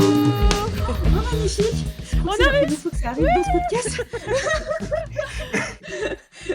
Oh, magnifique! Je crois On que c'est la a première fois que ça arrive dans ce podcast.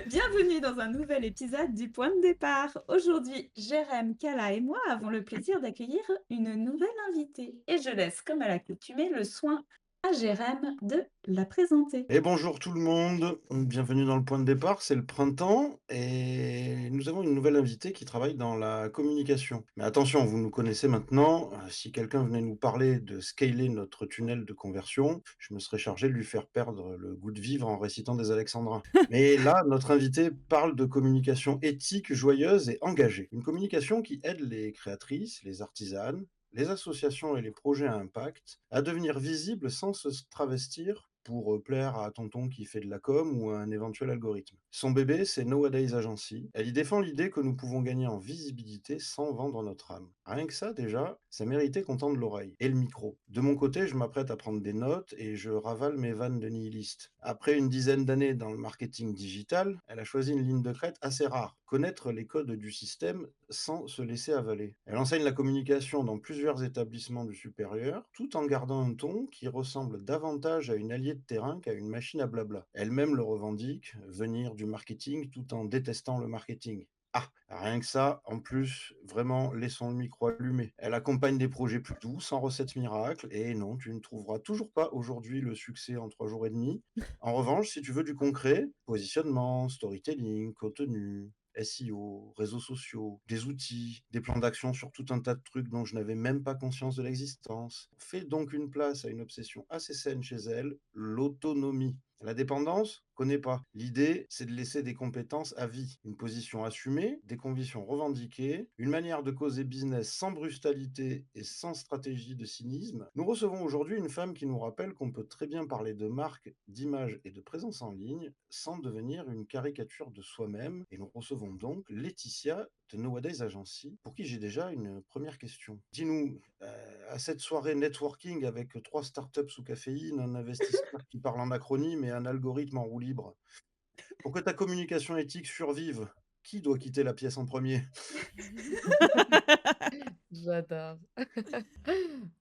Bienvenue dans un nouvel épisode du Point de départ. Aujourd'hui, Jérém, Kala et moi avons le plaisir d'accueillir une nouvelle invitée. Et je laisse, comme à l'accoutumée, le soin à Jérém de la présenter. Et bonjour tout le monde, bienvenue dans le point de départ, c'est le printemps et nous avons une nouvelle invitée qui travaille dans la communication. Mais attention, vous nous connaissez maintenant, si quelqu'un venait nous parler de scaler notre tunnel de conversion, je me serais chargé de lui faire perdre le goût de vivre en récitant des alexandrins. Mais là, notre invitée parle de communication éthique, joyeuse et engagée. Une communication qui aide les créatrices, les artisanes, les associations et les projets à impact à devenir visibles sans se travestir pour plaire à tonton qui fait de la com ou à un éventuel algorithme. Son bébé, c'est Nowadays Agency. Elle y défend l'idée que nous pouvons gagner en visibilité sans vendre notre âme. Rien que ça, déjà, ça méritait qu'on tende l'oreille. Et le micro. De mon côté, je m'apprête à prendre des notes et je ravale mes vannes de nihiliste. Après une dizaine d'années dans le marketing digital, elle a choisi une ligne de crête assez rare. Connaître les codes du système sans se laisser avaler. Elle enseigne la communication dans plusieurs établissements du supérieur, tout en gardant un ton qui ressemble davantage à une alliée de terrain qu'à une machine à blabla. Elle-même le revendique, venir du marketing tout en détestant le marketing. Ah, rien que ça, en plus, vraiment, laissons le micro allumé. Elle accompagne des projets plus doux, sans recette miracle, et non, tu ne trouveras toujours pas aujourd'hui le succès en 3 jours et demi. En revanche, si tu veux du concret, positionnement, storytelling, contenu, SEO, réseaux sociaux, des outils, des plans d'action sur tout un tas de trucs dont je n'avais même pas conscience de l'existence. Fait donc une place à une obsession assez saine chez elle, l'autonomie. La dépendance, connais pas. L'idée, c'est de laisser des compétences à vie, une position assumée, des convictions revendiquées, une manière de causer business sans brutalité et sans stratégie de cynisme. Nous recevons aujourd'hui une femme qui nous rappelle qu'on peut très bien parler de marque, d'image et de présence en ligne sans devenir une caricature de soi-même. Et nous recevons donc Laetitia de Nowadays Agency, pour qui j'ai déjà une première question. Dis-nous, à cette soirée networking avec 3 startups sous caféine, un investisseur qui parle en acronyme et un algorithme en roue libre, pour que ta communication éthique survive, qui doit quitter la pièce en premier? J'adore.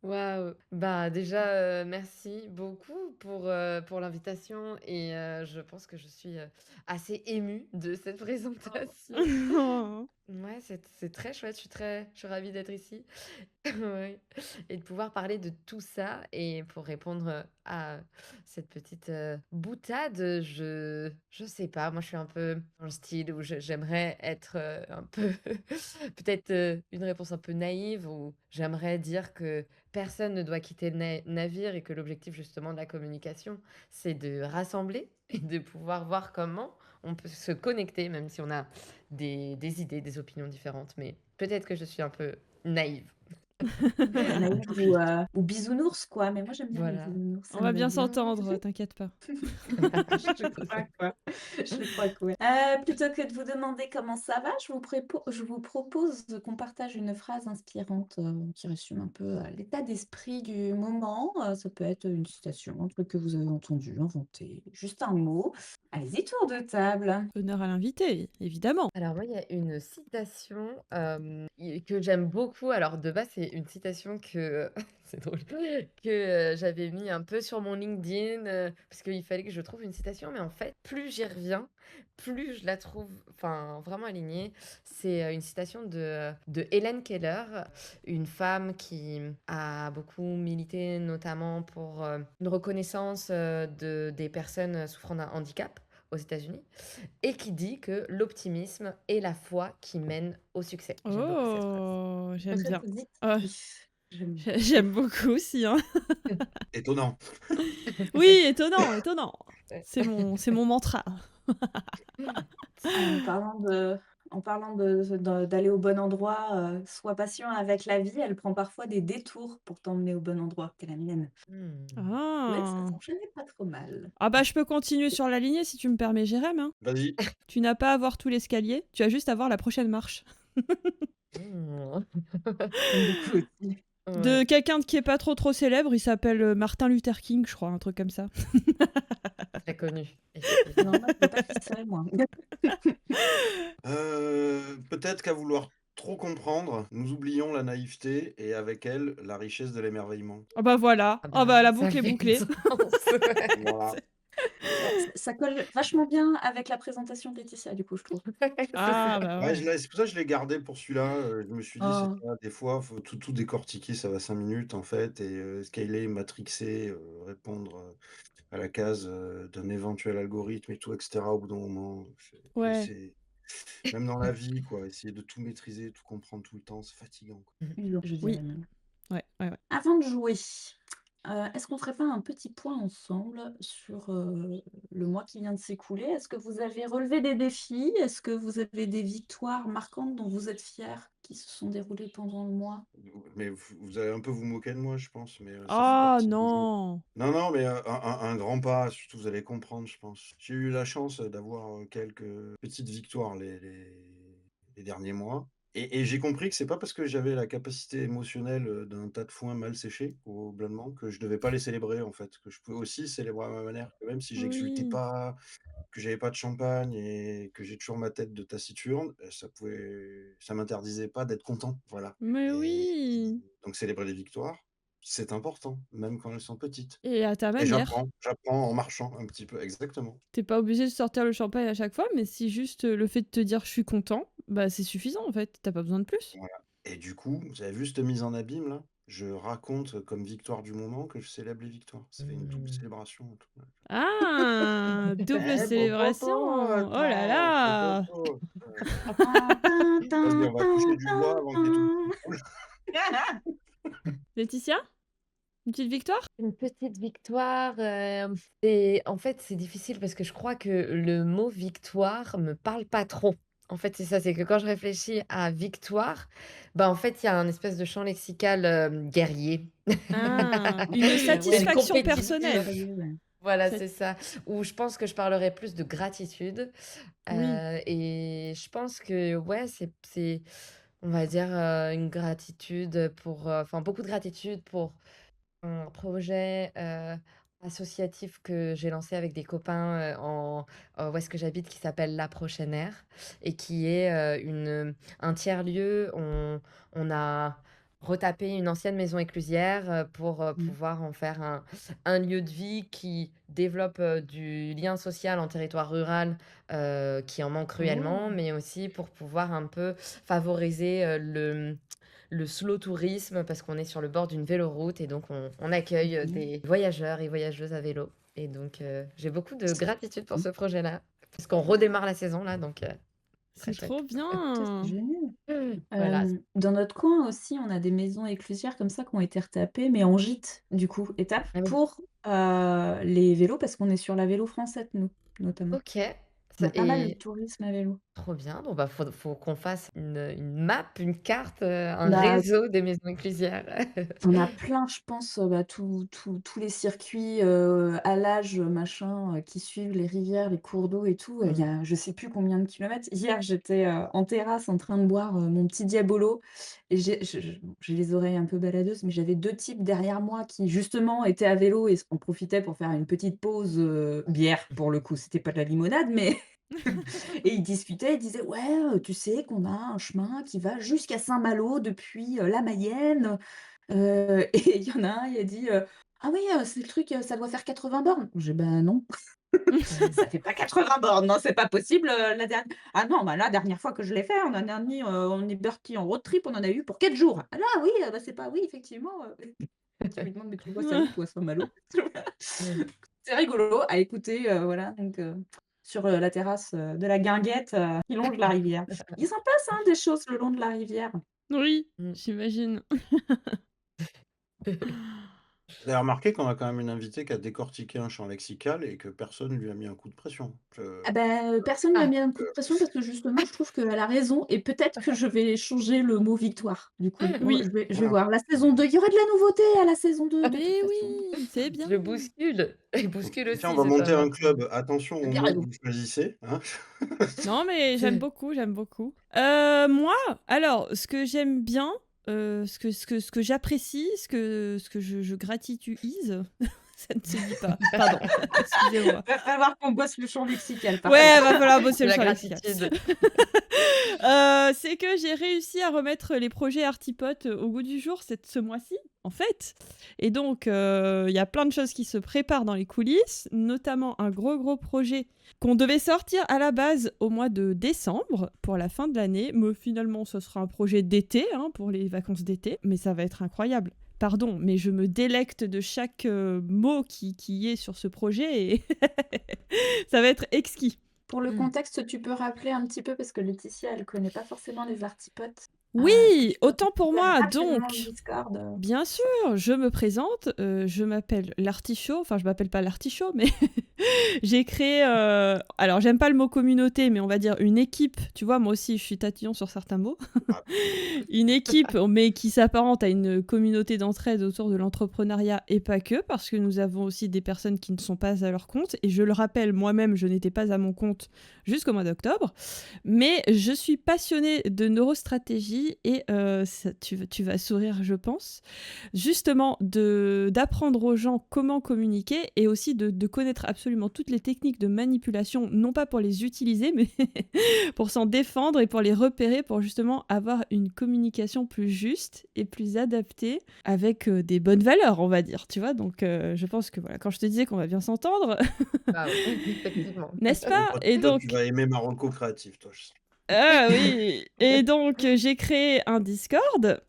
Waouh! Bah, déjà, merci beaucoup pour l'invitation et je pense que je suis, assez émue de cette présentation. Ouais, c'est très chouette, je suis ravie d'être ici. Oui, et de pouvoir parler de tout ça et pour répondre, à cette petite, boutade, je sais pas, moi je suis un peu dans le style où j'aimerais être, un peu peut-être, une réponse un peu naïve où j'aimerais dire que personne ne doit quitter le navire et que l'objectif justement de la communication, c'est de rassembler et de pouvoir voir comment on peut se connecter même si on a des idées, des opinions différentes. Mais peut-être que je suis un peu naïve. Naïve ou bisounours, quoi. Mais moi, j'aime bien les Voilà. bisounours, On ça va me va bien bien. s'entendre, t'inquiète pas. Je crois quoi. Je crois quoi. Plutôt que de vous demander comment ça va, je vous propose qu'on partage une phrase inspirante qui résume un peu l'état d'esprit du moment. Ça peut être une citation, un truc que vous avez entendu, inventé, juste un mot. Allez-y, tour de table. Honneur à l'invité, évidemment. Alors moi, il y a une citation, que j'aime beaucoup. Alors de base, c'est une citation que c'est drôle, que, j'avais mis un peu sur mon LinkedIn, parce qu'il fallait que je trouve une citation, mais en fait, plus j'y reviens, plus je la trouve, enfin, vraiment alignée. C'est, une citation de Helen Keller, une femme qui a beaucoup milité, notamment pour, une reconnaissance, des personnes souffrant d'un handicap aux États-Unis et qui dit que l'optimisme est la foi qui mène au succès. J'aime beaucoup cette phrase. Oh, j'aime Très bien. Ah, positif. J'aime j'aime beaucoup aussi, hein. Étonnant. Oui, étonnant, étonnant. Ouais. C'est mon mantra. En parlant d'aller au bon endroit, sois patient avec la vie, elle prend parfois des détours pour t'emmener au bon endroit. T'es la mienne. Mmh. Ouais, ça Ah. s'enchaînait pas trop mal. Ah bah je peux continuer sur la lignée si tu me permets, Jérém, hein. Vas-y. Tu n'as pas à voir tout l'escalier, tu as juste à voir la prochaine marche. Mmh. J'aime beaucoup aussi. De Ouais, quelqu'un qui est pas trop célèbre, il s'appelle Martin Luther King, je crois, un truc comme ça. très connu, effectivement. Non, moi, je sais pas qui c'est, moi. Peut-être qu'à vouloir trop comprendre, nous oublions la naïveté et avec elle, la richesse de l'émerveillement. Ah bah voilà. Ah Ah bah la ça boucle est fait bouclée. sens. Ouais. Voilà. Ça colle vachement bien avec la présentation de Laetitia, du coup, je trouve. C'est Ah ça. bah Ouais, ouais. c'est pour ça que je l'ai gardé pour celui-là. Je me suis dit, c'est Oh, ça, des fois, faut tout décortiquer, ça va 5 minutes en fait, et scaler, matrixer, répondre à la case d'un éventuel algorithme et tout, etc. Au bout d'un moment, Ouais. même dans la vie, quoi, essayer de tout maîtriser, tout comprendre tout le temps, c'est fatigant, quoi. usant, je dirais Oui. même. Ouais, ouais, ouais. Avant de jouer, est-ce qu'on ferait pas un petit point ensemble sur, le mois qui vient de s'écouler? Est-ce que vous avez relevé des défis? Est-ce que vous avez des victoires marquantes dont vous êtes fiers, qui se sont déroulées pendant le mois? Mais vous allez un peu vous moquer de moi, je pense, mais ça fait Ah partie du jeu. non. Non, non, mais un grand pas, surtout vous allez comprendre, je pense. J'ai eu la chance d'avoir quelques petites victoires les derniers mois. Et j'ai compris que c'est pas parce que j'avais la capacité émotionnelle d'un tas de foin mal séché au blandement que je devais pas les célébrer, en fait. Que je pouvais aussi célébrer à ma manière, que même si j'exultais Oui. pas, que j'avais pas de champagne et que j'ai toujours ma tête de taciturne, ça m'interdisait pas d'être content, voilà. Mais Et oui. donc célébrer les victoires, c'est important, même quand elles sont petites. Et à ta Et manière. j'apprends en marchant un petit peu, exactement. T'es pas obligé de sortir le champagne à chaque fois, mais si juste le fait de te dire je suis content, bah c'est suffisant en fait. T'as pas besoin de plus. Voilà. Et du coup, vous avez vu cette mise en abîme là? Je raconte comme victoire du moment que je célèbre les victoires. Ça fait une double Mmh. célébration et tout. Ah, double Eh, célébration. popopo, Oh là attends, là. popopo. Tin, tin, Vas-y, tin, on va toucher tin, du bois tin, avant qu'il y ait tout tin. qui coule. Laetitia, une petite victoire? Une petite victoire, en fait, c'est difficile parce que je crois que le mot victoire me parle pas trop. En fait, c'est ça, c'est que quand je réfléchis à victoire, bah, en fait, il y a un espèce de champ lexical, guerrier. Ah, une Ouais, C'est le ouais, satisfaction compétitif. personnelle. guerrier, ouais. Voilà, Ça- c'est ça. Où je pense que je parlerai plus de gratitude, Oui. et je pense que, ouais, c'est on va dire, une gratitude pour, enfin, beaucoup de gratitude pour un projet, associatif que j'ai lancé avec des copains, où est-ce que j'habite, qui s'appelle La Prochaine Aire et qui est, un tiers-lieu. On a retapé une ancienne maison éclusière, pour, Mmh. pouvoir en faire un lieu de vie qui développe, du lien social en territoire rural, qui en manque cruellement, Oh! mais aussi pour pouvoir un peu favoriser, le slow tourisme parce qu'on est sur le bord d'une véloroute et donc on accueille, Génial. des voyageurs et voyageuses à vélo et donc j'ai beaucoup de C'est gratitude pour mmh. ce projet-là, parce qu'on redémarre la saison là donc très C'est chouette. trop Ça, c'est bien. génial. Voilà. Dans notre coin aussi, on a des maisons éclusières comme ça qui ont été retapées, mais en gîte, du coup, étape Ah oui. pour, les vélos, parce qu'on est sur la Vélo Française, nous, notamment. OK. On Ça a pas mal de et tourisme à vélo. trop bien. Bon bah, faut qu'on fasse une map, une carte, un Bah, réseau des maisons inclusières. on a plein, je pense, bah, tous les circuits, halage, machin, qui suivent les rivières, les cours d'eau et tout, il y Mmh. a je sais plus combien de kilomètres. Hier, j'étais, en terrasse en train de boire, mon petit Diabolo et j'ai les oreilles un peu baladeuses, mais j'avais 2 types derrière moi qui justement étaient à vélo et en profitaient pour faire une petite pause, bière pour le coup, c'était pas de la limonade, mais et ils discutaient, ils disaient: «Ouais, tu sais qu'on a un chemin qui va jusqu'à Saint-Malo depuis, la Mayenne». Et il y en a un, il a dit, «Ah oui, c'est le truc, ça doit faire 80 bornes». J'ai dit: «Ben non, ça fait pas 80 bornes, non, c'est pas possible, la dernière ah non, bah, la dernière fois que je l'ai fait, on est partis en road trip, on en a eu pour 4 jours». «Ah là, oui, bah, c'est pas oui, effectivement, Je lui demande: «Mais tu vois ça où toi, Saint-Malo?» Mmh. C'est rigolo à écouter, voilà, donc sur, la terrasse, de la guinguette, qui longe la rivière. Il s'en passe, hein, des choses le long de la rivière. Oui, Mmh. j'imagine. Vous avez remarqué qu'on a quand même une invitée qui a décortiqué un champ lexical et que personne lui a mis un coup de pression. Ah bah, personne lui a Ah, mis un coup de pression parce que justement, je trouve qu'elle a raison et peut-être que je vais changer le mot victoire, du coup. On Oui, je vais Voilà. voir. La saison 2, il y aura de la nouveauté à la saison 2 de toute mais façon. oui, c'est bien. je bouscule et bouscule Tiens, on aussi, va c'est pas monter un mal. club. Attention aux mots que Carrément. vous choisissez, hein. Non, mais j'aime beaucoup, j'aime beaucoup. Moi, alors, ce que j'aime bien, ce que j'apprécie, ce que je gratituise, Ça ne se dit pas. Pardon, excusez-moi. Va falloir qu'on bosse le champ lexical, par Ouais, contre. va falloir bosser De le la champ lexical. gratitude. C'est que j'ai réussi à remettre les projets Artipote au goût du jour ce mois-ci, en fait. Et donc, il y a plein de choses qui se préparent dans les coulisses, notamment un gros projet qu'on devait sortir à la base au mois de décembre pour la fin de l'année. Mais finalement, ce sera un projet d'été, hein, pour les vacances d'été. Mais ça va être incroyable. Pardon, mais je me délecte de chaque mot qui est sur ce projet et ça va être exquis. Pour le Mm. contexte, tu peux rappeler un petit peu, parce que Laetitia, elle connaît pas forcément les artipotes. Oui, Est-ce que tu peux autant pour ouvrir moi, rapidement donc. le Discord Bien sûr, je me présente, je m'appelle l'Artichaut, enfin je m'appelle pas l'Artichaut, mais j'ai créé, alors j'aime pas le mot communauté, mais on va dire une équipe, tu vois, moi aussi je suis tatillon sur certains mots, Ah, une équipe, mais qui s'apparente à une communauté d'entraide autour de l'entrepreneuriat et pas que, parce que nous avons aussi des personnes qui ne sont pas à leur compte, et je le rappelle, moi-même je n'étais pas à mon compte jusqu'au mois d'octobre, mais je suis passionnée de neurostratégie et tu vas sourire, je pense. Justement, d'apprendre aux gens comment communiquer et aussi de connaître absolument toutes les techniques de manipulation, non pas pour les utiliser, mais pour s'en défendre et pour les repérer, pour justement avoir une communication plus juste et plus adaptée avec des bonnes valeurs, on va dire, tu vois. Donc, je pense que voilà, quand je te disais qu'on va bien s'entendre, Bah oui, effectivement. n'est-ce bon, pas? Et toi, tu donc, vas aimer Marocco créatif, toi, je sais. ah oui, et donc j'ai créé un Discord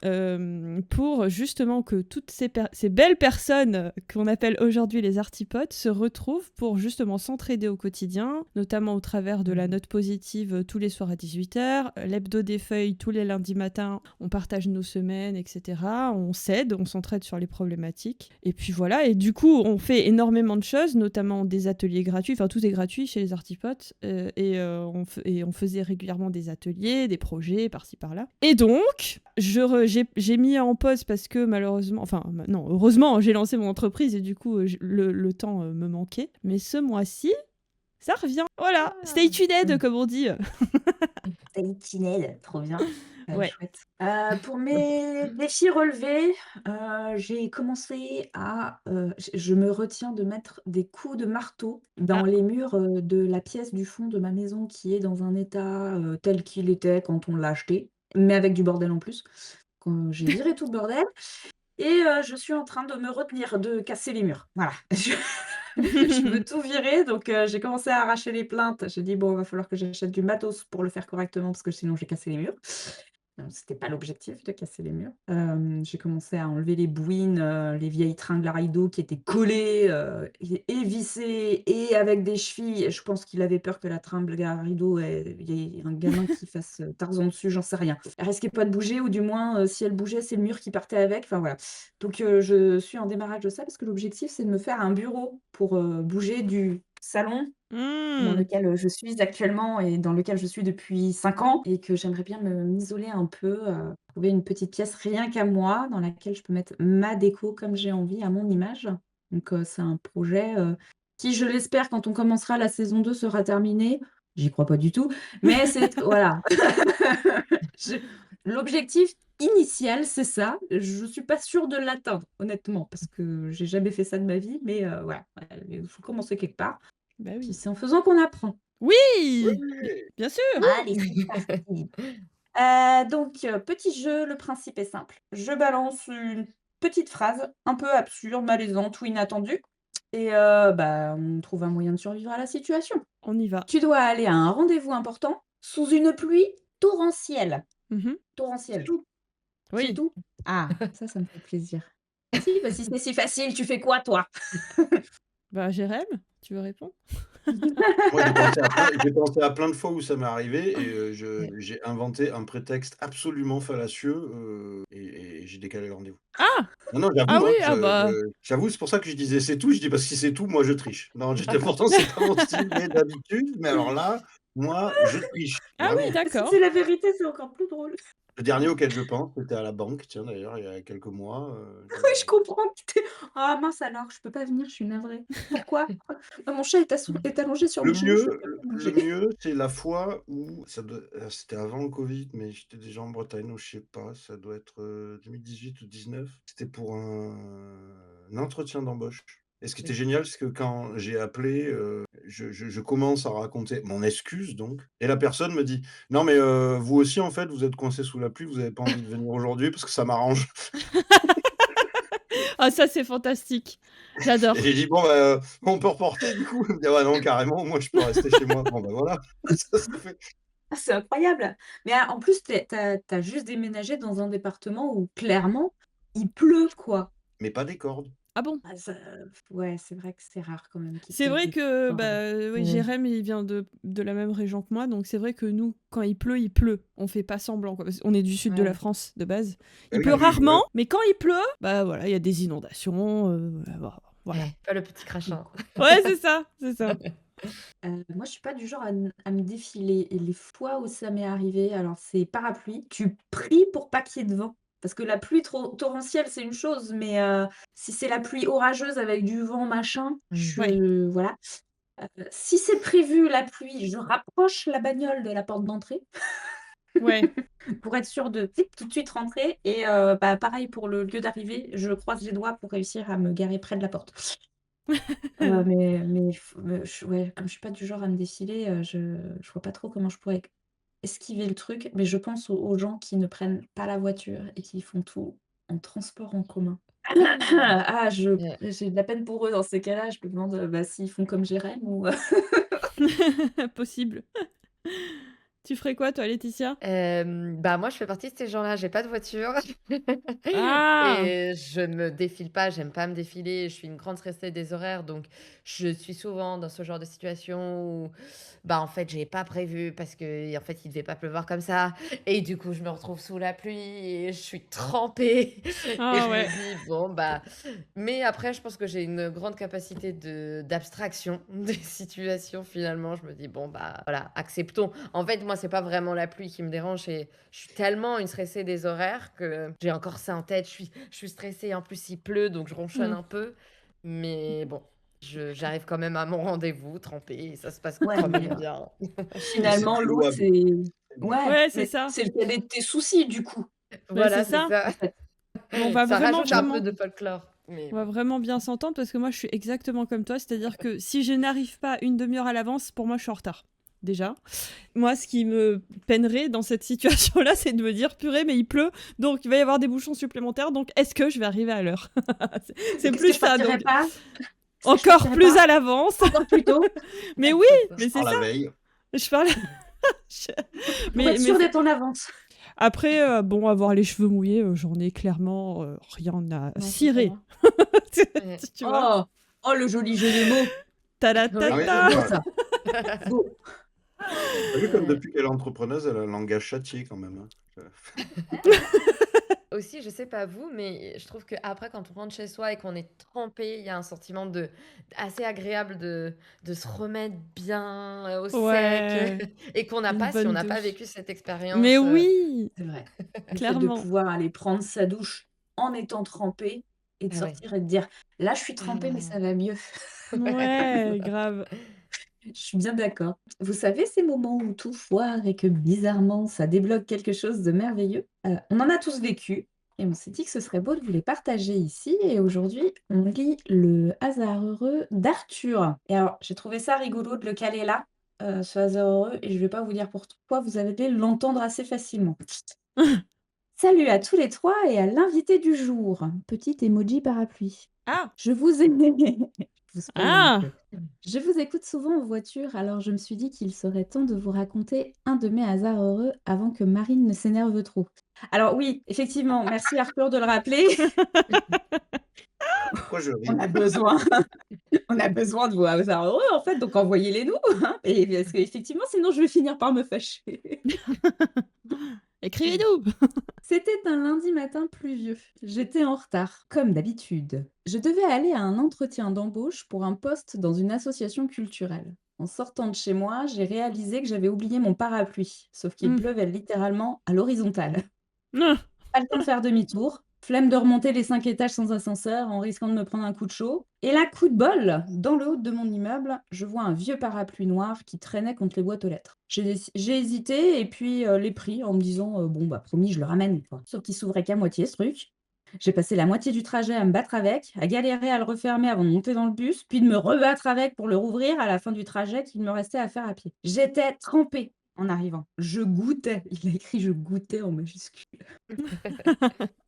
pour justement que toutes ces belles personnes qu'on appelle aujourd'hui les artipotes se retrouvent pour justement s'entraider au quotidien, notamment au travers de la note positive tous les soirs à 18h, l'hebdo des feuilles tous les lundis matins, on partage nos semaines, etc. On s'aide, on s'entraide sur les problématiques. Et puis voilà, et du coup on fait énormément de choses, notamment des ateliers gratuits, enfin tout est gratuit chez les artipotes, et on faisait régulièrement des ateliers, des projets par-ci par-là. Et donc, j'ai mis en pause parce que malheureusement, enfin non, heureusement, j'ai lancé mon entreprise et du coup, le temps me manquait. Mais ce mois-ci, ça revient. Voilà, stay tuned, comme on dit. Tinelle, trop bien. Ouais. Chouette. Pour mes défis relevés, j'ai commencé à, je me retiens de mettre des coups de marteau dans Ah, les murs, de la pièce du fond de ma maison qui est dans un état, tel qu'il était quand on l'a acheté, mais avec du bordel en plus. Quand j'ai viré tout le bordel et je suis en train de me retenir de casser les murs. Voilà. Je veux tout virer, donc j'ai commencé à arracher les plaintes. J'ai dit: «Bon, il va falloir que j'achète du matos pour le faire correctement parce que sinon j'ai cassé les murs». C'était pas l'objectif de casser les murs. J'ai commencé à enlever les bouines, les vieilles tringles à rideaux qui étaient collées, et vissées et avec des chevilles. Je pense qu'il avait peur que la tringle à rideau, il y ait un gamin qui fasse, Tarzan dessus, j'en sais rien. Elle risquait pas de bouger ou du moins, si elle bougeait, c'est le mur qui partait avec, enfin voilà. Donc je suis en démarrage de ça parce que l'objectif, c'est de me faire un bureau pour, bouger du salon dans hmm. lequel, je suis actuellement et dans lequel je suis depuis 5 ans et que j'aimerais bien m'isoler un peu, trouver une petite pièce rien qu'à moi, dans laquelle je peux mettre ma déco comme j'ai envie, à mon image. Donc, c'est un projet, qui, je l'espère, quand on commencera la saison 2 sera terminé. J'y crois pas du tout, mais c'est voilà. Je L'objectif initial, c'est ça. Je suis pas sûre de l'atteindre, honnêtement, parce que j'ai jamais fait ça de ma vie, mais, voilà, il faut commencer quelque part. Bah Puis oui. c'est en faisant qu'on apprend. Oui, Oui. bien sûr. Allez, c'est parti. Donc, petit jeu, le principe est simple. Je balance une petite phrase un peu absurde, malaisante ou inattendue et bah, on trouve un moyen de survivre à la situation. On y va. Tu dois aller à un rendez-vous important sous une pluie torrentielle. Mhm. C'est Torrentielle, tout. c'est Oui. tout? Ah, ça me fait plaisir. Si, bah, si c'est si facile, tu fais quoi toi? Bah, Jérém, tu veux répondre? Moi, j'ai pensé à plein de fois où ça m'est arrivé et j'ai inventé un prétexte absolument fallacieux, et j'ai décalé le rendez-vous. Ah! Non, non, Ah j'avoue, oui, hein, ah bah. j'avoue, c'est pour ça que je disais: «C'est tout», je dis: «Parce que si c'est tout, moi je triche». Non, j'étais pourtant c'est pas mon style, mais d'habitude, mais alors là, moi, je triche, Ah oui, vraiment. Si c'est d'accord. la vérité, c'est encore plus drôle. Le dernier auquel je pense, c'était à la banque, tiens d'ailleurs, il y a quelques mois, Oui, je comprends que tu «Ah mince alors, je peux pas venir, je suis navrée». «Pourquoi?» «Ah mon chat est allongé sur le mes genoux, je mieux peux pas le bouger». mieux, c'est la fois où c'était avant le covid, mais j'étais déjà en Bretagne, donc je sais pas, ça doit être, 2018 ou 19. C'était pour un entretien d'embauche Et ce qui était génial, c'est que quand j'ai appelé, je commence à raconter mon excuse donc et la personne me dit: «Non mais vous aussi en fait, vous êtes coincé sous la pluie, vous avez pas envie de venir aujourd'hui parce que ça m'arrange». Ah ça, c'est fantastique. Et J'adore. j'ai dit: «Bon bah, on peut reporter du coup?» Elle me dit: «Ah bah non carrément, moi je peux rester chez moi». Bon bah voilà, ça c'est fait. Ah, c'est incroyable! Mais en plus, tu as juste déménagé dans un département où clairement, il pleut, quoi. Mais pas des cordes. Ah bon? Ah ça ouais, c'est vrai que c'est rare quand même qu'il C'est pleuve vrai des que, cordes. oui, Mmh. Jérém, il vient de la même région que moi, donc c'est vrai que nous, quand il pleut, il pleut. On fait pas semblant, quoi. Parce on est du sud de la Ouais. France, de base. Bah Il oui, pleut oui, voilà. rarement, mais quand il pleut, bah, voilà, il y a des inondations, voilà. Pas le petit crachin. Ouais, c'est ça, c'est ça. Moi, je suis pas du genre à me défiler et les fois où ça m'est arrivé, alors c'est parapluie, tu pries pour pas qu'il y ait de vent. Parce que la pluie torrentielle, c'est une chose, mais si c'est la pluie orageuse avec du vent, machin, Mmh. Ouais, voilà. Si c'est prévu la pluie, je rapproche la bagnole de la porte d'entrée ouais. pour être sûre de tout de suite rentrer et bah, pareil pour le lieu d'arrivée, je croise les doigts pour réussir à me garer près de la porte. Ouais, comme je suis pas du genre à me défiler, je vois pas trop comment je pourrais esquiver le truc, mais je pense aux gens qui ne prennent pas la voiture et qui font tout en transport en commun. Ah, Ouais. j'ai de la peine pour eux dans ces cas-là, je me demande, bah, s'ils font comme Jérém ou Possible. Tu ferais quoi, toi, Laetitia? Bah, moi, je fais partie de ces gens-là, j'ai pas de voiture Ah! et je ne me défile pas, j'aime pas me défiler, je suis une grande stressée des horaires, donc je suis souvent dans ce genre de situation où, bah, en fait, j'ai pas prévu parce qu'en fait, il devait pas pleuvoir comme ça et du coup, je me retrouve sous la pluie et je suis trempée et Ah je me ouais. dis: «Bon, bah». Mais après, je pense que j'ai une grande capacité d'abstraction des situations finalement. Je me dis: «Bon, bah, voilà, acceptons». En fait, moi, c'est pas vraiment la pluie qui me dérange, c'est je suis tellement une stressée des horaires que j'ai encore ça en tête. Je suis stressée, en plus il pleut, donc je ronchonne Mmh. un peu. Mais bon, j'arrive quand même à mon rendez-vous trempée et ça se passe ouais, quand mais même bien. Mais c'est finalement plus l'autre louable, c'est c'est bien. ouais, Ouais, c'est mais ça. c'est le cadet de tes soucis du coup, Beh, c'est Voilà, c'est ça. ça. en fait. Mais on va Ça vraiment, rajoute un peu vraiment de folklore, mais on va bon. vraiment bien s'entendre parce que moi, je suis exactement comme toi. C'est-à-dire que si je n'arrive pas une demi-heure à l'avance, pour moi, je suis en retard. Déjà. Moi, ce qui me peinerait dans cette situation-là, c'est de me dire purée, mais il pleut, donc il va y avoir des bouchons supplémentaires, donc est-ce que je vais arriver à l'heure? C'est Est-ce que plus je ça, partirais donc pas? Est-ce que je encore partirais plus pas à l'avance. encore plus tôt Mais oui, C'est ça. Je mais c'est pars ça. la veille. Je parle. je- pour être mais sûre d'être en avance? après, bon, avoir les cheveux mouillés, j'en ai clairement rien à Non, c'est pas cirer. moi. Ouais. Tu vois? Oh! Oh le joli jeu de mots! Ah oui, Oui. C'est Ta-da-ta-ta. beau ça, beau. tu vu comme Ouais. depuis qu'elle est entrepreneuse, elle a un langage châtié quand même, hein. Aussi, je sais pas vous, mais je trouve qu'après quand on rentre chez soi et qu'on est trempé, il y a un sentiment de assez agréable de se remettre bien, au sec Ouais, et qu'on n'a une pas si on bonne n'a pas douche. vécu cette Mais expérience, oui, C'est vrai. Le fait de clairement. pouvoir aller prendre sa douche en étant trempé et de ah ouais. sortir et de dire: «Là, je suis trempée, mais Ah ça va mieux». ouais. Ouais, grave. Je suis bien d'accord. Vous savez ces moments où tout foire et que bizarrement ça débloque quelque chose de merveilleux? On en a tous vécu et on s'est dit que ce serait beau de vous les partager ici et aujourd'hui on lit Le hasard heureux d'Arthur et alors j'ai trouvé ça rigolo de le caler là, ce hasard heureux et je vais pas vous dire pourquoi, vous allez l'entendre assez facilement. Salut à tous les 3 et à l'invité du jour. Petit emoji parapluie. Ah! Je vous ai je vous spoil un Ah! peu. Je vous écoute souvent en voiture, alors je me suis dit qu'il serait temps de vous raconter un de mes hasards heureux avant que Marine ne s'énerve trop. Alors oui, effectivement, merci Arthur de le rappeler. Pourquoi je On ris? a besoin on a besoin de vos hasards heureux en fait, donc envoyez-les nous, hein, et parce qu'effectivement sinon je vais finir par me fâcher. Écrivez-nous! C'était un lundi matin pluvieux. J'étais en retard, comme d'habitude. Je devais aller à un entretien d'embauche pour un poste dans une association culturelle. En sortant de chez moi, j'ai réalisé que j'avais oublié mon parapluie, sauf qu'il Mmh. pleuvait littéralement à l'horizontale. Ah! Pas le temps de faire demi-tour, flemme de remonter les 5 étages sans ascenseur en risquant de me prendre un coup de chaud. Et là, coup de bol, dans le haut de mon immeuble, je vois un vieux parapluie noir qui traînait contre les boîtes aux lettres. J'ai hésité et puis l'ai pris en me disant bon bah promis je le ramène quoi. Sauf qu'il s'ouvrait qu'à moitié ce truc. J'ai passé la moitié du trajet à me battre avec, à galérer à le refermer avant de monter dans le bus, puis de me rebattre avec pour le rouvrir à la fin du trajet qu'il me restait à faire à pied. J'étais trempée en arrivant. Je goûtais. Il a écrit je goûtais en majuscule.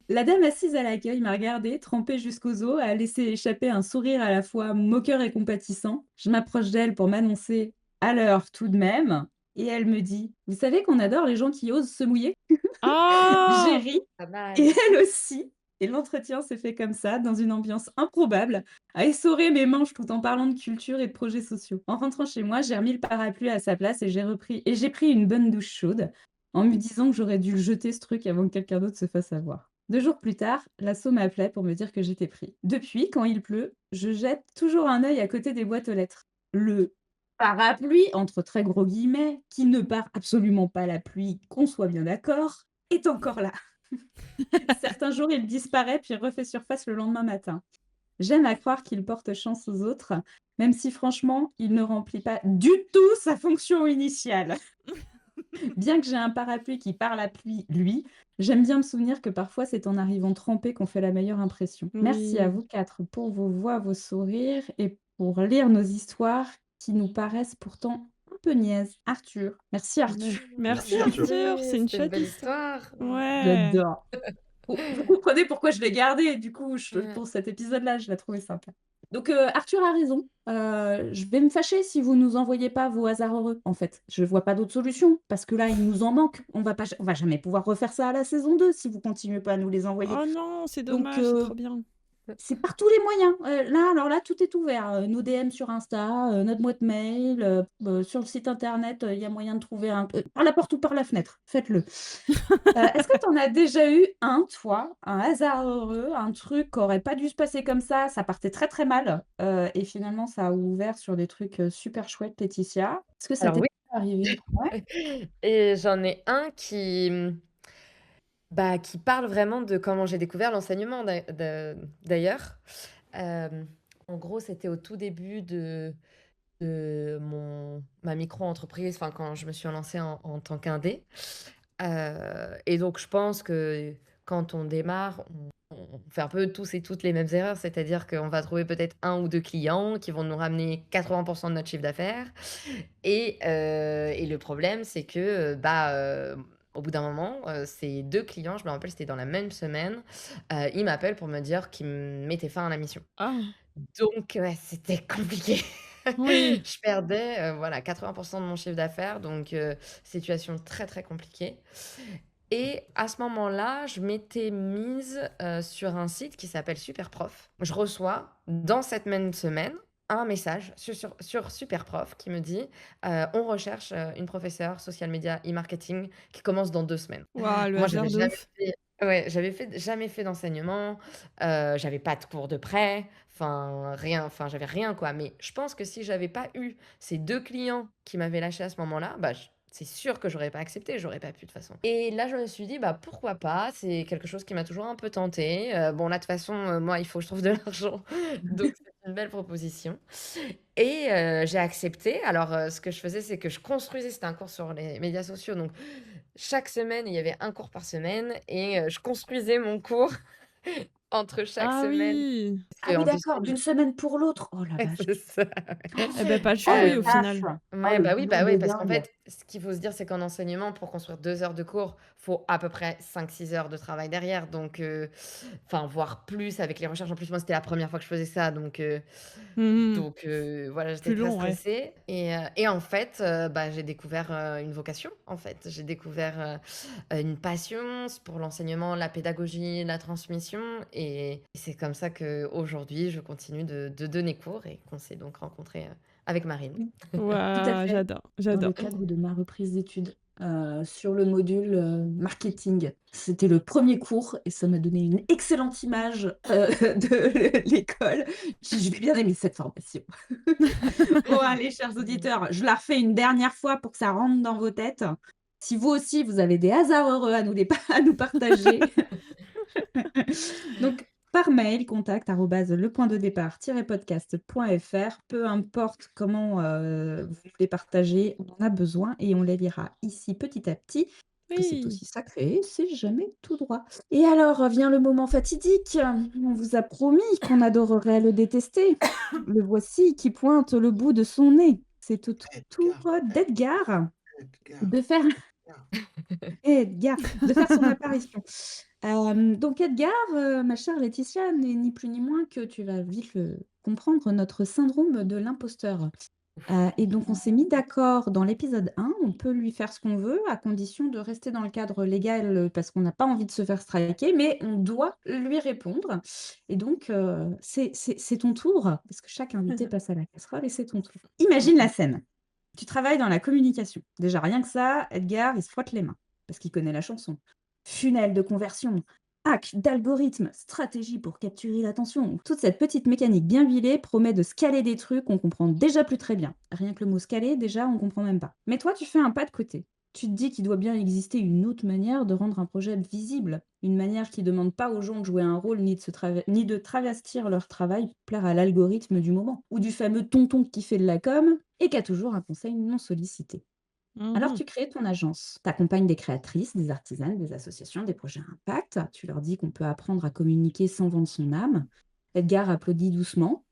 La dame assise à l'accueil m'a regardée, trempée jusqu'aux os, a laissé échapper un sourire à la fois moqueur et compatissant. Je m'approche d'elle pour m'annoncer à l'heure tout de même, et elle me dit: «Vous savez qu'on adore les gens qui osent se mouiller?» J'ai Ah! ri Pas et mal. elle aussi, et l'entretien s'est fait comme ça, dans une ambiance improbable, à essorer mes manches tout en parlant de culture et de projets sociaux. En rentrant chez moi, j'ai remis le parapluie à sa place et j'ai pris une bonne douche chaude, en me disant que j'aurais dû le jeter ce truc avant que quelqu'un d'autre se fasse avoir. 2 jours plus tard, l'asso m'appelait pour me dire que j'étais pris. Depuis, quand il pleut, je jette toujours un œil à côté des boîtes aux lettres. Le parapluie, entre très gros guillemets, qui ne part absolument pas la pluie, qu'on soit bien d'accord, est encore là. Certains jours, il disparaît puis refait surface le lendemain matin. J'aime à croire qu'il porte chance aux autres, même si franchement, il ne remplit pas du tout sa fonction initiale. Bien que j'ai un parapluie qui part la pluie, lui, j'aime bien me souvenir que parfois c'est en arrivant trempé qu'on fait la meilleure impression. Merci à Oui. vous 4 pour vos voix, vos sourires et pour lire nos histoires qui nous paraissent pourtant un peu niaises. Arthur. Merci Arthur. Merci Merci Arthur. Arthur, c'est une C'était une chouette belle histoire. histoire. Ouais. J'adore. Vous comprenez pourquoi je l'ai gardée, du coup, Ouais. pour cet épisode-là, je l'ai trouvé sympa. Donc, Arthur a raison. Je vais me fâcher si vous nous envoyez pas vos hasards heureux, en fait. Je vois pas d'autre solution, parce que là, il nous en manque. On va jamais pouvoir refaire ça à la saison 2 si vous continuez pas à nous les envoyer. Oh non, c'est Donc, dommage, c'est trop bien. c'est par tous les moyens. Alors là, tout est ouvert. Nos DM sur Insta, notre boîte mail, sur le site internet, il y a moyen de trouver par la porte ou par la fenêtre. Faites-le. Est-ce que tu en as déjà eu un, toi, un hasard heureux, un truc qui aurait pas dû se passer comme ça partait très très mal, et finalement ça a ouvert sur des trucs super chouettes, Laetitia? Est-ce que ça Alors t'est oui, arrivé? Ouais. et j'en ai un qui parle vraiment de comment j'ai découvert l'enseignement d'ailleurs. En gros, c'était au tout début de ma micro-entreprise, enfin quand je me suis lancée en tant qu'indé. Et donc je pense que quand on démarre, on fait un peu tous et toutes les mêmes erreurs, c'est-à-dire qu'on va trouver peut-être un ou 2 clients qui vont nous ramener 80 de notre chiffre d'affaires et le problème, c'est que, au bout d'un moment, ces 2 clients, je me rappelle, c'était dans la même semaine, ils m'appellent pour me dire qu'ils mettaient fin à la mission. Ah, Donc ouais, c'était compliqué. oui. Je perdais, voilà 80 de mon chiffre d'affaires, donc situation très, très compliquée et à ce moment-là, je m'étais mise, sur un site qui s'appelle Superprof. Je reçois dans cette même semaine un message sur Superprof qui me dit: «On recherche, une professeure social media e-marketing qui commence dans 2 semaines». Waouh, le Moi, hasard j'avais de jamais ouf. fait jamais fait d'enseignement, j'avais pas de cours de prêt, enfin rien, enfin j'avais rien quoi. Mais je pense que si j'avais pas eu ces 2 clients qui m'avaient lâché à ce moment-là, c'est sûr que j'aurais pas accepté, j'aurais pas pu de toute façon. Et là, je me suis dit: «Bah, pourquoi pas?» C'est quelque chose qui m'a toujours un peu tentée, bon là, de toute façon, moi, il faut que je trouve de l'argent, donc c'est une belle proposition et j'ai accepté. Alors, ce que je faisais, c'est que je construisais, c'était un cours sur les médias sociaux, donc chaque semaine, il y avait un cours par semaine et je construisais mon cours entre chaque Ah semaine. oui. Ah Parce oui, qu'en plus, d'accord, comme je d'une semaine pour l'autre. Oh la vache! c'est ça, Eh ben, pas le Oh choix, le oui, au taf! final. Oh ouais, le bah, boulot oui, de parce qu'en dingue! fait, ce qu'il faut se dire, c'est qu'en enseignement, pour construire 2 heures de cours, faut à peu près 5-6 heures de travail derrière, donc enfin, voire plus avec les recherches. En plus, moi, c'était la première fois que je faisais ça, donc Mmh. voilà, j'étais Plus très long, ouais. stressée et en fait, j'ai découvert, une vocation, en fait. J'ai découvert, une passion pour l'enseignement, la pédagogie, la transmission et c'est comme ça qu'aujourd'hui, je continue de donner cours et qu'on s'est donc rencontrés, avec Marine. Mmh, tout à Waouh, fait. j'adore, Dans le j'adore. cadre de ma reprise d'études, sur le module, marketing. C'était le premier cours et ça m'a donné une excellente image, de l'école. Je vais bien aimer cette formation. Bon allez, chers auditeurs, je la refais une dernière fois pour que ça rentre dans vos têtes. Si vous aussi, vous avez des hasards heureux à nous partager, donc par mail, contact@lepointdedépart-podcast.fr. Peu importe comment, vous les partagez, on en a besoin et on les lira ici petit à petit. que c'est Oui. aussi sacré, c'est jamais tout droit. Et alors vient le moment fatidique. On vous a promis qu'on adorerait le détester. Le voici qui pointe le bout de son nez. C'est au tour Edgar, d'Edgar Edgar, de faire Edgar. Edgar, de faire son apparition. Donc Edgar, ma chère Laetitia, n'est ni plus ni moins que, tu vas vite le comprendre, notre syndrome de l'imposteur. Et donc on s'est mis d'accord dans l'épisode 1, on peut lui faire ce qu'on veut, à condition de rester dans le cadre légal, parce qu'on n'a pas envie de se faire striker, mais on doit lui répondre. Et donc, c'est ton tour, parce que chaque invité passe à la casserole et c'est ton tour. Imagine la scène. Tu travailles dans la communication. Déjà, rien que ça, Edgar, il se frotte les mains, parce qu'il connaît la chanson. Funnel de conversion, hack d'algorithme, stratégie pour capturer l'attention. Toute cette petite mécanique bien huilée promet de scaler des trucs qu'on comprend déjà plus très bien. Rien que le mot scaler, déjà, on comprend même pas. Mais toi, tu fais un pas de côté. Tu te dis qu'il doit bien exister une autre manière de rendre un projet visible, une manière qui demande pas aux gens de jouer un rôle ni de travestir leur travail pour plaire à l'algorithme du moment, ou du fameux tonton qui fait de la com et qui a toujours un conseil non sollicité. Alors, Mhm. tu crées ton agence. Tu accompagnes des créatrices, des artisanes, des associations, des projets à impact. Tu leur dis qu'on peut apprendre à communiquer sans vendre son âme. Edgar applaudit doucement.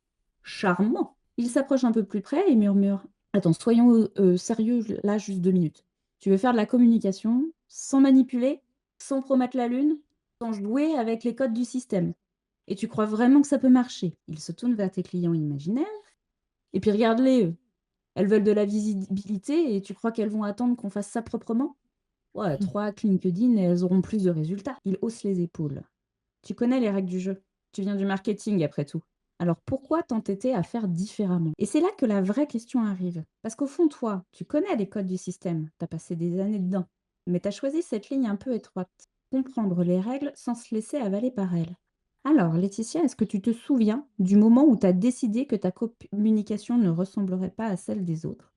Charmant. Il s'approche un peu plus près et murmure. Attends, soyons sérieux là, juste 2 minutes. Tu veux faire de la communication sans manipuler, sans promettre la lune, sans jouer avec les codes du système. Et tu crois vraiment que ça peut marcher? Il se tourne vers tes clients imaginaires. Et puis regarde-les, eux. Elles veulent de la visibilité et tu crois qu'elles vont attendre qu'on fasse ça proprement? Ouais, 3 hacks LinkedIn et elles auront plus de résultats. Il hausse les épaules. Tu connais les règles du jeu. Tu viens du marketing après tout. Alors pourquoi t'entêter à faire différemment? Et c'est là que la vraie question arrive. Parce qu'au fond, toi, tu connais les codes du système. T'as passé des années dedans. Mais t'as choisi cette ligne un peu étroite. Comprendre les règles sans se laisser avaler par elles. Alors, Laetitia, est-ce que tu te souviens du moment où tu as décidé que ta communication ne ressemblerait pas à celle des autres?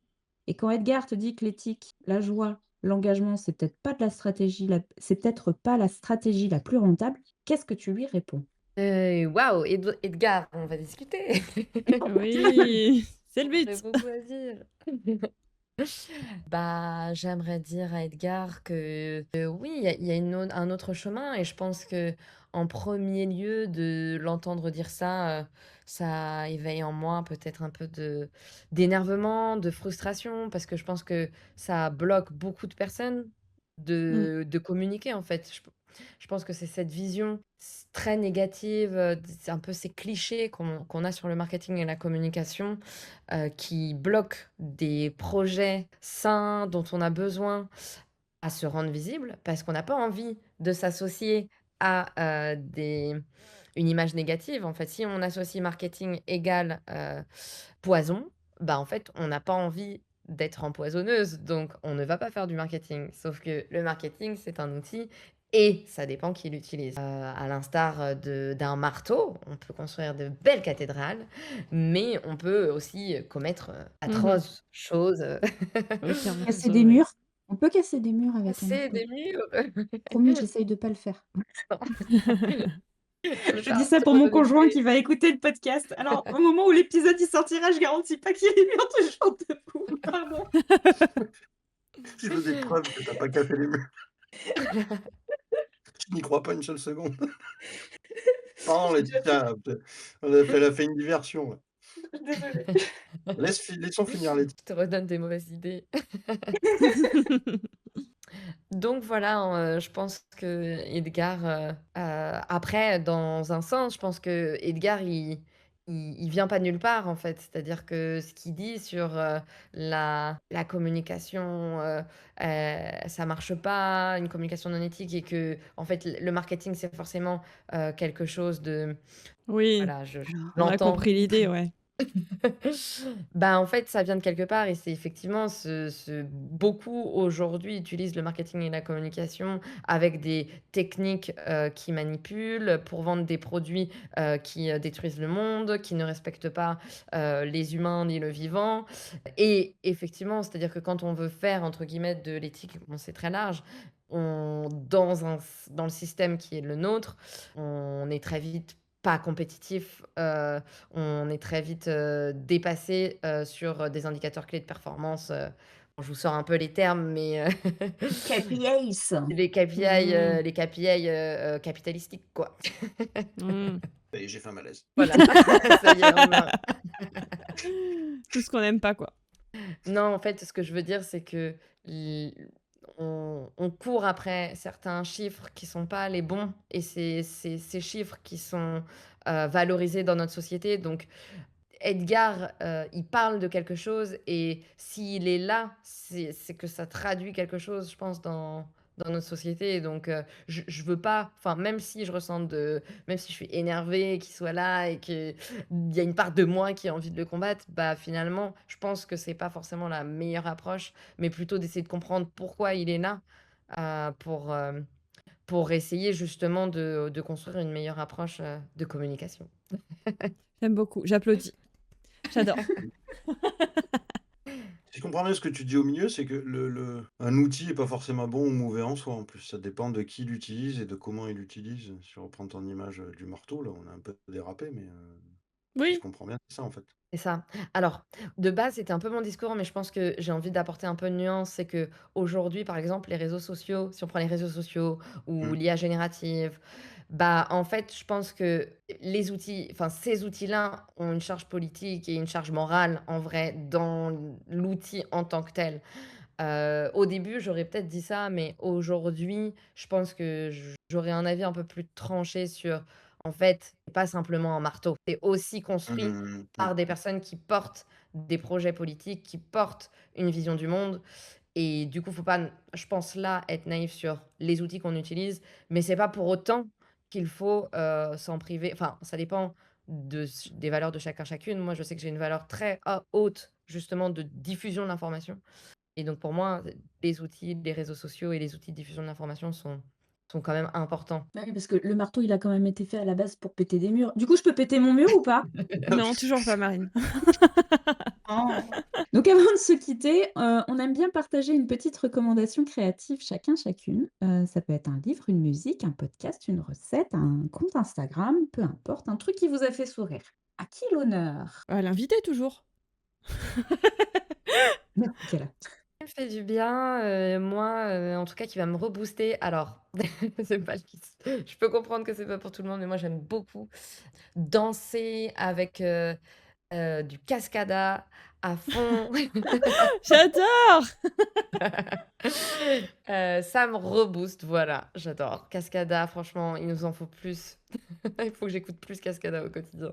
Et quand Edgar te dit que l'éthique, la joie, l'engagement, c'est peut-être pas la stratégie la plus rentable, qu'est-ce que tu lui réponds? Waouh, Edgar, on va discuter. Oui, c'est le J'aurais but. beaucoup à dire. Bah, j'aimerais dire à Edgar que oui, il y a un autre chemin et je pense que en premier lieu de l'entendre dire ça, ça éveille en moi peut-être un peu d'énervement, de frustration, parce que je pense que ça bloque beaucoup de personnes Mm. de communiquer en fait. Je pense que c'est cette vision très négative, c'est un peu ces clichés qu'on a sur le marketing et la communication qui bloquent des projets sains dont on a besoin à se rendre visible parce qu'on n'a pas envie de s'associer à une image négative. En fait, si on associe marketing égale poison, bah en fait, on n'a pas envie d'être empoisonneuse, donc on ne va pas faire du marketing. Sauf que le marketing, c'est un outil et ça dépend qui l'utilise. À l'instar d'un marteau, on peut construire de belles cathédrales, mais on peut aussi commettre Mhm. atroces choses, Aucun Casser marteau, des oui. murs? On peut casser des murs avec un casser marteau. des murs. Promis, j'essaye de pas le faire. Le Je dis ça pour marteau mon de conjoint l'épée. qui va écouter le podcast. Alors, au moment où l'épisode il sortira, je garantis pas qu'il est bien toujours debout. Pardon. Tu veux des preuves que t'as pas cassé les murs? Je n'y crois pas une seule seconde. Pardon, J'ai déjà fait. Laetitia, elle a fait une diversion, là. Désolée. Laissons finir Laetitia. Je te redonne des mauvaises idées. Donc voilà, je pense que Edgar, après dans un sens, je pense que Edgar il vient pas de nulle part en fait. C'est-à-dire que ce qu'il dit sur, la communication, ça marche pas, une communication non éthique et que en fait le marketing c'est forcément, quelque chose de Oui, voilà, je on a l'entends. compris l'idée, ouais. Bah, en fait, ça vient de quelque part et c'est effectivement beaucoup aujourd'hui utilisent le marketing et la communication avec des techniques, qui manipulent pour vendre des produits, qui, détruisent le monde, qui ne respectent pas, les humains ni le vivant et effectivement, c'est-à-dire que quand on veut faire entre guillemets «de l'éthique», bon, c'est très large, dans le système qui est le nôtre, on est très vite pas compétitif, on est très vite, dépassé, sur, des indicateurs clés de performance, je vous sors un peu les termes, mais KPIs. les KPI, Mmh. les KPI, capitalistiques, quoi. Mmh. Ça y est, j'ai fait un malaise. Voilà, ça y est, on a Tout ce qu'on n'aime pas, quoi. non, en fait, ce que je veux dire, c'est que l on court après certains chiffres qui sont pas les bons et c'est ces chiffres qui sont, valorisés dans notre société. Donc Edgar, il parle de quelque chose et s'il est là, c'est que ça traduit quelque chose, je pense, dans notre société. Et donc, je veux pas, enfin, même si je suis énervée qu'il soit là et qu'il y a une part de moi qui a envie de le combattre, bah, finalement, je pense que c'est pas forcément la meilleure approche, mais plutôt d'essayer de comprendre pourquoi il est là, heu, pour, hem, pour essayer justement de construire une meilleure approche, de communication. J'aime beaucoup, j'applaudis. J'adore. Si je comprends bien ce que tu dis au milieu, c'est que un outil est pas forcément bon ou mauvais en soi, en plus. Ça dépend de qui l'utilise et de comment il l'utilise. Si on reprend ton image du marteau, là, on a un peu dérapé, mais si je Oui. comprends bien, c'est ça, en fait. C'est ça. Alors, de base, c'était un peu mon discours, mais je pense que j'ai envie d'apporter un peu de nuance. C'est que aujourd'hui, par exemple, les réseaux sociaux, si on prend les réseaux sociaux ou Mmh. l'IA générative, bah, en fait, je pense que les outils, enfin, ces outils-là ont une charge politique et une charge morale, en vrai, dans l'outil en tant que tel. Au début, j'aurais peut-être dit ça, mais aujourd'hui, je pense que j'aurais un avis un peu plus tranché sur, en fait, c'est pas simplement un marteau. C'est aussi construit Mmh, mmh, par des mmh. personnes qui portent des projets politiques, qui portent une vision du monde et du coup, faut pas n je pense là, être naïf sur les outils qu'on utilise, mais c'est pas pour autant qu'il faut, s'en priver. Enfin, ça dépend des valeurs de chacun, chacune. Moi, je sais que j'ai une valeur très haute, justement, de diffusion de l'information et donc pour moi, les outils, les réseaux sociaux et les outils de diffusion de l'information sont quand même importants. Bah oui, parce que le marteau, il a quand même été fait à la base pour péter des murs. Du coup, je peux péter mon mur ou pas? Non, toujours pas, Marine. Oh. Donc avant de se quitter, on aime bien partager une petite recommandation créative chacun, chacune. Ça peut être un livre, une musique, un podcast, une recette, un compte Instagram, peu importe, un truc qui vous a fait sourire. À qui l'honneur? À l'invité, toujours. Quelle Ça me fait du bien, moi, en tout cas qui va me rebooster. Alors, c'est pas le je peux comprendre que c'est pas pour tout le monde, mais moi j'aime beaucoup danser avec, du Cascada à fond. J'adore! Ça me rebooste, voilà, j'adore. Cascada, franchement, il nous en faut plus. Il faut que j'écoute plus Cascada au quotidien.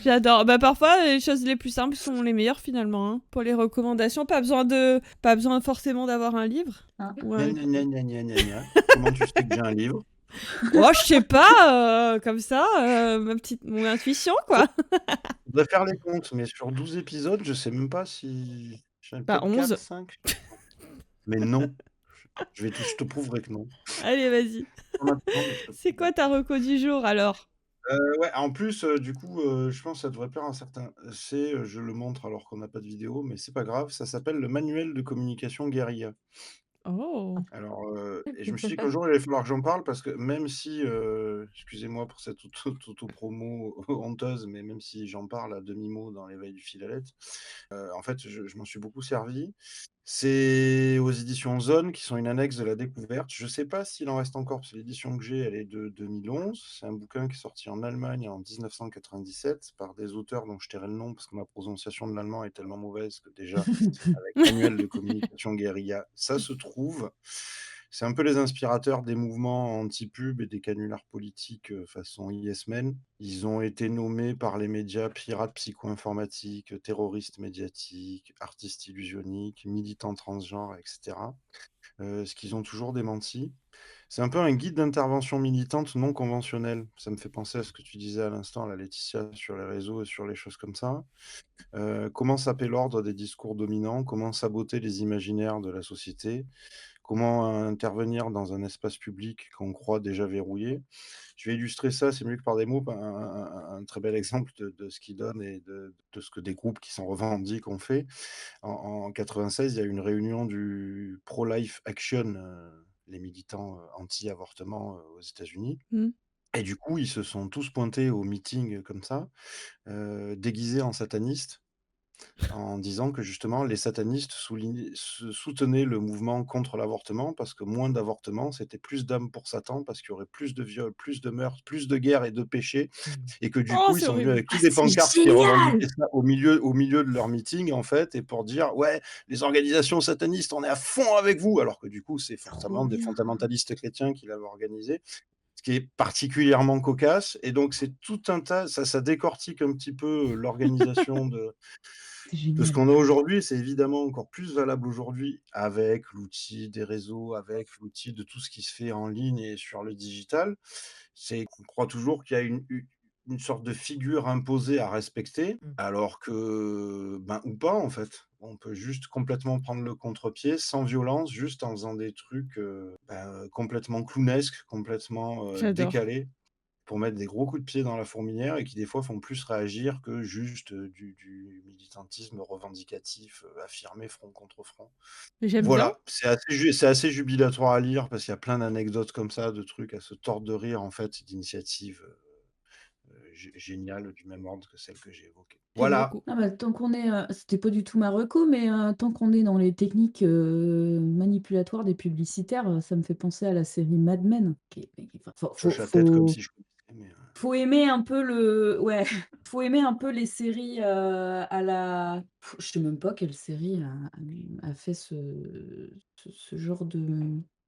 J'adore. Bah, parfois, les choses les plus simples sont les meilleures finalement, hein. Pour les recommandations, pas besoin forcément d'avoir un livre. Hein. Ou Gna un... gna gna gna gna gna gna. Comment tu sais que j'ai un livre? Oh, je sais pas, comme ça, mon intuition, quoi. Je voudrais faire les comptes, mais sur 12 épisodes, je sais même pas si j'en ai Bah, peut-être 4, 11. 5. Mais non, je te prouverai que non. Allez, vas-y. Pas maintenant, mais je te C'est prouverai. quoi ta reco du jour alors? Ouais, en plus, du coup, je pense que ça devrait plaire à certains. Je le montre alors qu'on n'a pas de vidéo, mais c'est pas grave, ça s'appelle le manuel de communication guérilla. Oh. Alors, et je me suis dit qu'un jour, il allait falloir que j'en parle parce que même si, excusez-moi pour cette auto-promo honteuse, mais même si j'en parle à demi-mot dans l'éveil du fil à lettres, en fait, je m'en suis beaucoup servi. C'est aux éditions Zone, qui sont une annexe de La Découverte. Je ne sais pas s'il en reste encore, parce que l'édition que j'ai, elle est de 2011. C'est un bouquin qui est sorti en Allemagne en 1997 par des auteurs dont je tairai le nom parce que ma prononciation de l'allemand est tellement mauvaise que déjà, avec Manuel de communication guérilla, ça se trouve. C'est un peu les inspirateurs des mouvements anti-pub et des canulars politiques façon Yes Men. Ils ont été nommés par les médias pirates psycho-informatiques, terroristes médiatiques, artistes illusioniques, militants transgenres, etc. Ce qu'ils ont toujours démenti. C'est un peu un guide d'intervention militante non conventionnelle. Ça me fait penser à ce que tu disais à l'instant, la Laetitia, sur les réseaux et sur les choses comme ça. Comment saper l'ordre des discours dominants, comment saboter les imaginaires de la société, comment intervenir dans un espace public qu'on croit déjà verrouillé. Je vais illustrer ça, c'est mieux que par des mots, par un très bel exemple de ce qu'il donne et de ce que des groupes qui s'en revendiquent ont fait. En 96, il y a eu une réunion du Pro-Life Action, les militants anti-avortement aux États-Unis. Hmm. Et du coup, ils se sont tous pointés au meeting comme ça, déguisés en satanistes. en disant que justement les satanistes soutenaient le mouvement contre l'avortement parce que moins d'avortements, c'était plus d'âmes pour Satan, parce qu'il y aurait plus de viols, plus de meurtres, plus de guerres et de péchés, et que du Oh, coup, ils c'est sont venus horrible. avec Ah, toutes des c'est pancartes qui génial! revendiquaient ça au milieu de leur meeting, en fait, et pour dire, ouais, les organisations satanistes, on est à fond avec vous, alors que du coup, c'est Trop forcément des bien. fondamentalistes chrétiens qui l'avaient organisé, ce qui est particulièrement cocasse. Et donc, c'est tout un tas, ça décortique un petit peu l'organisation C'est de ce génial. qu'on a aujourd'hui. C'est évidemment encore plus valable aujourd'hui avec l'outil des réseaux, avec l'outil de tout ce qui se fait en ligne et sur le digital. C'est qu'on croit toujours qu'il y a une sorte de figure imposée à respecter, Mmh. alors que, ben, ou pas en fait. On peut juste complètement prendre le contre-pied sans violence, juste en faisant des trucs complètement clownesques, complètement J'adore. décalés, pour mettre des gros coups de pied dans la fourmilière et qui des fois font plus réagir que juste du militantisme revendicatif affirmé front contre front. Mais j'aime bien. Voilà, c'est assez jubilatoire à lire parce qu'il y a plein d'anecdotes comme ça, de trucs à se tordre de rire en fait, d'initiatives géniales du même ordre que celles que j'ai évoquées. J'aime Voilà, beaucoup. Ah bah, tant qu'on est, c'était pas du tout ma reco, mais tant qu'on est dans les techniques manipulatoires des publicitaires, ça me fait penser à la série Mad Men. je hoche la tête comme si je connaissais, mais Faut aimer un peu ouais, faut aimer un peu les séries à la. Je sais même pas quelle série a fait ce genre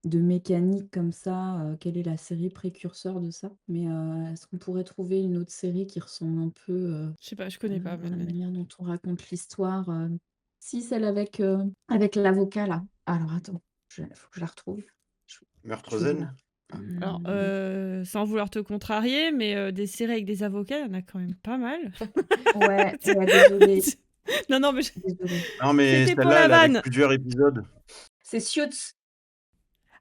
de mécanique comme ça. Quelle est la série précurseur de ça? Mais est-ce qu'on pourrait trouver une autre série qui ressemble un peu Je sais pas, je connais pas à Mad la Men. manière dont on raconte l'histoire? Si, celle avec l'avocat là. Alors attends, faut que je la retrouve. Meurtre Je vais vous zen. la. Alors, Hum, sans vouloir te contrarier, mais des séries avec des avocats, il y en a quand même pas mal. Ouais, désolée, Non, non, mais désolée. Non, mais c'était pour celle-là, la elle est avec vanne. plusieurs épisodes. C'est Suits.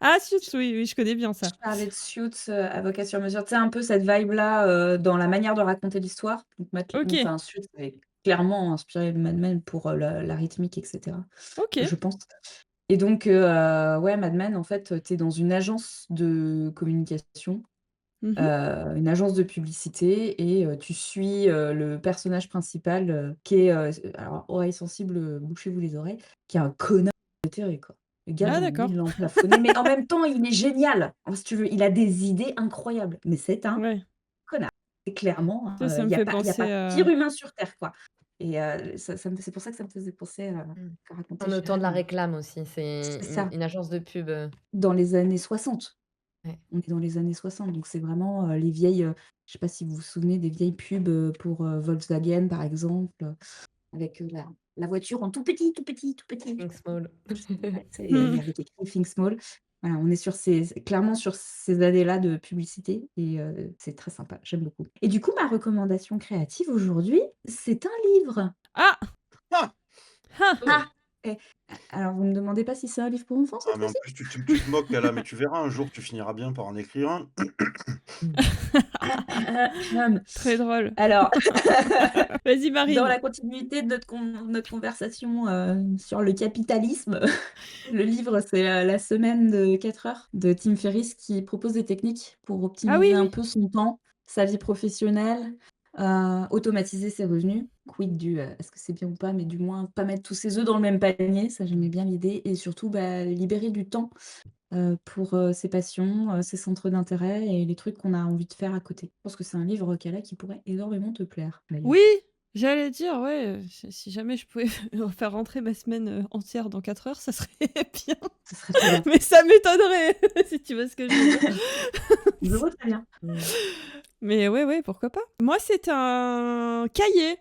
Ah, Suits, oui, oui, je connais bien ça. Je parlais de Suits, Avocat sur mesure. Tu sais, un peu cette vibe-là, dans la manière de raconter l'histoire. Donc Ok, enfin, Suits est clairement inspiré de Mad Men pour, la rythmique et cetera, ok. je pense. Et donc, ouais, Mad Men, en fait, tu es dans une agence de communication, Mhm. une agence de publicité, et tu suis, le personnage principal, qui est, alors oreilles sensibles, bouchez-vous les oreilles, qui est un connard invétéré, quoi. Le gars, Ah, j'ai envie d'accord. de l'emplafonner, mais en même temps, il est génial. Si tu veux, il a des idées incroyables, mais c'est un Ouais. connard. C'est clairement, Ça il me y a fait pas penser à... pire humain sur terre, quoi. Et c'est pour ça que ça me faisait penser à Mmh. qu'a raconté On est au temps de la Chérème. réclame aussi, c'est C'est ça, une agence de pub, dans les années 60. ouais. On est dans les années 60, donc c'est vraiment, les vieilles, je sais pas si vous vous souvenez des vieilles pubs, pour, Volkswagen, par exemple, avec, la voiture en tout petit, tout petit, tout petit. Think Small. Ouais, c'est Hmm. avec écrit Think Small. Voilà, on est clairement sur ces années-là de publicité, et c'est très sympa, j'aime beaucoup. Et du coup, ma recommandation créative aujourd'hui, c'est un livre. Ah, Ah! ah. Oh! Ah! Et alors vous me demandez pas si c'est un livre pour enfants Ah, cette mais en fois-ci? plus, tu te moques, là, mais tu verras un jour, tu finiras bien par en écrire un. Mmh. Très drôle. Alors Vas-y, dans Marine. la continuité de notre conversation, sur le capitalisme, le livre, c'est, La semaine de 4 heures de Tim Ferriss, qui propose des techniques pour Ah optimiser oui, un oui. peu son temps, sa vie professionnelle, automatiser ses revenus. Quid du, est-ce que c'est bien ou pas, mais du moins pas mettre tous ses œufs dans le même panier, ça j'aimais bien l'idée, et surtout, libérer du temps, pour, ses passions, ses centres d'intérêt et les trucs qu'on a envie de faire à côté. Je pense que c'est un livre, Kala, qui pourrait énormément te plaire, d'ailleurs. Oui, j'allais dire, ouais, si jamais je pouvais faire rentrer ma semaine entière dans 4 heures, ça serait bien. Ce serait trop bien. Mais ça m'étonnerait, si tu vois ce que je veux dire. Je vois très bien. Mmh. Mais ouais, pourquoi pas. Moi, c'est un cahier.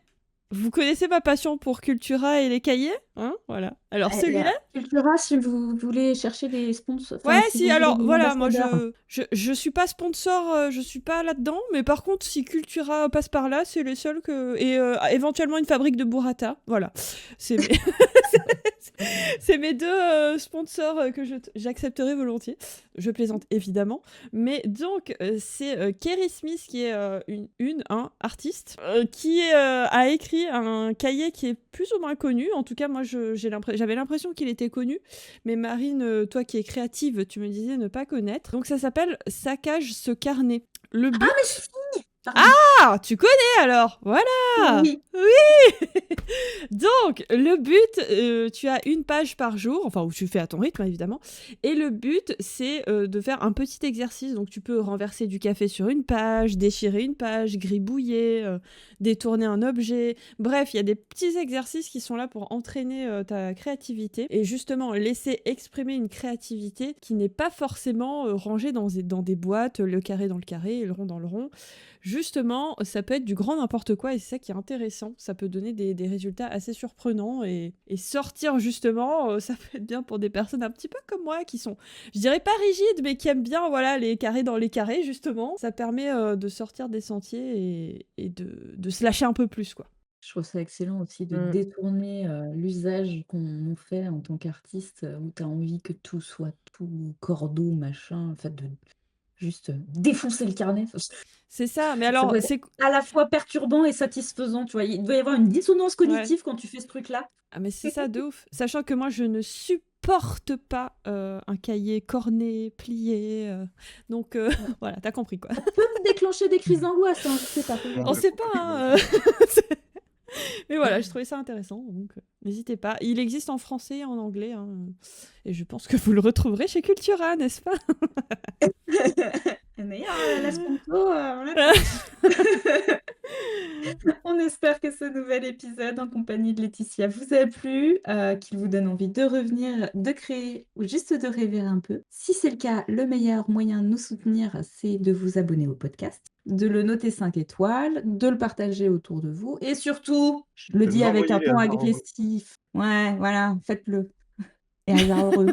Vous connaissez ma passion pour Cultura et les cahiers, hein? Voilà. Alors Il y celui-là. a Cultura, si vous voulez chercher des sponsors, Ouais, enfin, si si, vous voulez alors des voilà, moi ambassadeurs. je suis pas sponsor, je suis pas là-dedans, mais par contre, si Cultura passe par là, c'est les seuls que. Et éventuellement une fabrique de burrata, voilà. C'est mes, c'est mes deux sponsors que j'accepterai volontiers. Je plaisante évidemment. Mais donc, c'est Kerry Smith qui est un artiste, qui a écrit un cahier qui est plus ou moins connu. En tout cas, moi, j'avais l'impression qu'il était connu. Mais Marine, toi qui es créative, tu me disais ne pas connaître. Donc ça s'appelle Saccage ce carnet. Le Ah, but... mais si! Pardon. Ah, tu connais alors, voilà. Oui. Donc, le but, tu as une page par jour, enfin, où tu fais à ton rythme, évidemment. Et le but, c'est de faire un petit exercice. Donc, tu peux renverser du café sur une page, déchirer une page, gribouiller, détourner un objet. Bref, il y a des petits exercices qui sont là pour entraîner ta créativité. Et justement, laisser exprimer une créativité qui n'est pas forcément rangée dans des boîtes, le carré dans le carré et le rond dans le rond. Justement, ça peut être du grand n'importe quoi et c'est ça qui est intéressant. Ça peut donner des résultats assez surprenants et sortir justement, ça peut être bien pour des personnes un petit peu comme moi qui sont, je dirais pas rigides, mais qui aiment bien voilà, les carrés dans les carrés justement. Ça permet de sortir des sentiers et de se lâcher un peu plus, quoi. Je trouve ça excellent aussi de Mmh. détourner l'usage qu'on fait en tant qu'artiste, où tu as envie que tout soit tout cordeau, machin, en fait, de juste défoncer le carnet. Enfin, C'est ça, mais ça alors, doit être à la fois perturbant et satisfaisant, tu vois. Il doit y avoir une dissonance Ouais. cognitive quand tu fais ce truc-là. Ah mais c'est ça de ouf. Sachant que moi je ne supporte pas un cahier corné, plié. Donc voilà, t'as compris quoi. Ça peut me déclencher des crises d'angoisse, hein, je sais pas. faut On voir. On peut sait pas pas, hein, mais voilà, je trouvais ça intéressant, donc n'hésitez pas. Il existe en français et en anglais, hein, et je pense que vous le retrouverez chez Cultura, n'est-ce pas? Mais la sponsor, on l'attend. On espère que ce nouvel épisode en compagnie de Laetitia vous a plu, qu'il vous donne envie de revenir, de créer ou juste de rêver un peu. Si c'est le cas, le meilleur moyen de nous soutenir, c'est de vous abonner au podcast, de le noter 5 étoiles, de le partager autour de vous et surtout, je le De dis nous avec un envoyer les ton hasards heureux. agressif. Ouais, voilà, faites-le. Et hasard heureux.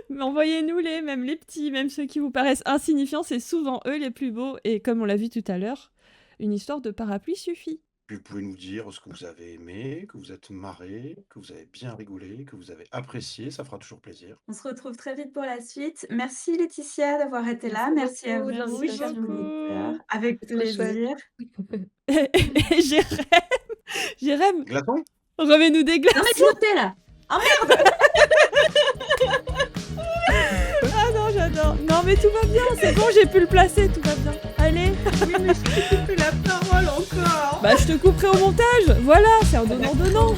Mais envoyez-nous-les, même les petits, même ceux qui vous paraissent insignifiants, c'est souvent eux les plus beaux. Et comme on l'a vu tout à l'heure, une histoire de parapluie suffit. Puis vous pouvez nous dire ce que vous avez aimé, que vous êtes marré, que vous avez bien rigolé, que vous avez apprécié, ça fera toujours plaisir. On se retrouve très vite pour la suite. Merci Laetitia d'avoir été là. Merci à beaucoup de vous, Merci chers l'invitation. auditeurs. beaucoup. Avec C'était trop chouette. plaisir. Et Jérém, Glaçon? remets-nous des glaces. Non mais tu l'as là. Oh merde. Ah non, j'adore. Non mais tout va bien, c'est bon, j'ai pu le placer, tout va bien. Allez. Oui, mais je t'ai coupé la parole encore. Bah je te couperai au montage. Voilà, c'est un donnant-donnant.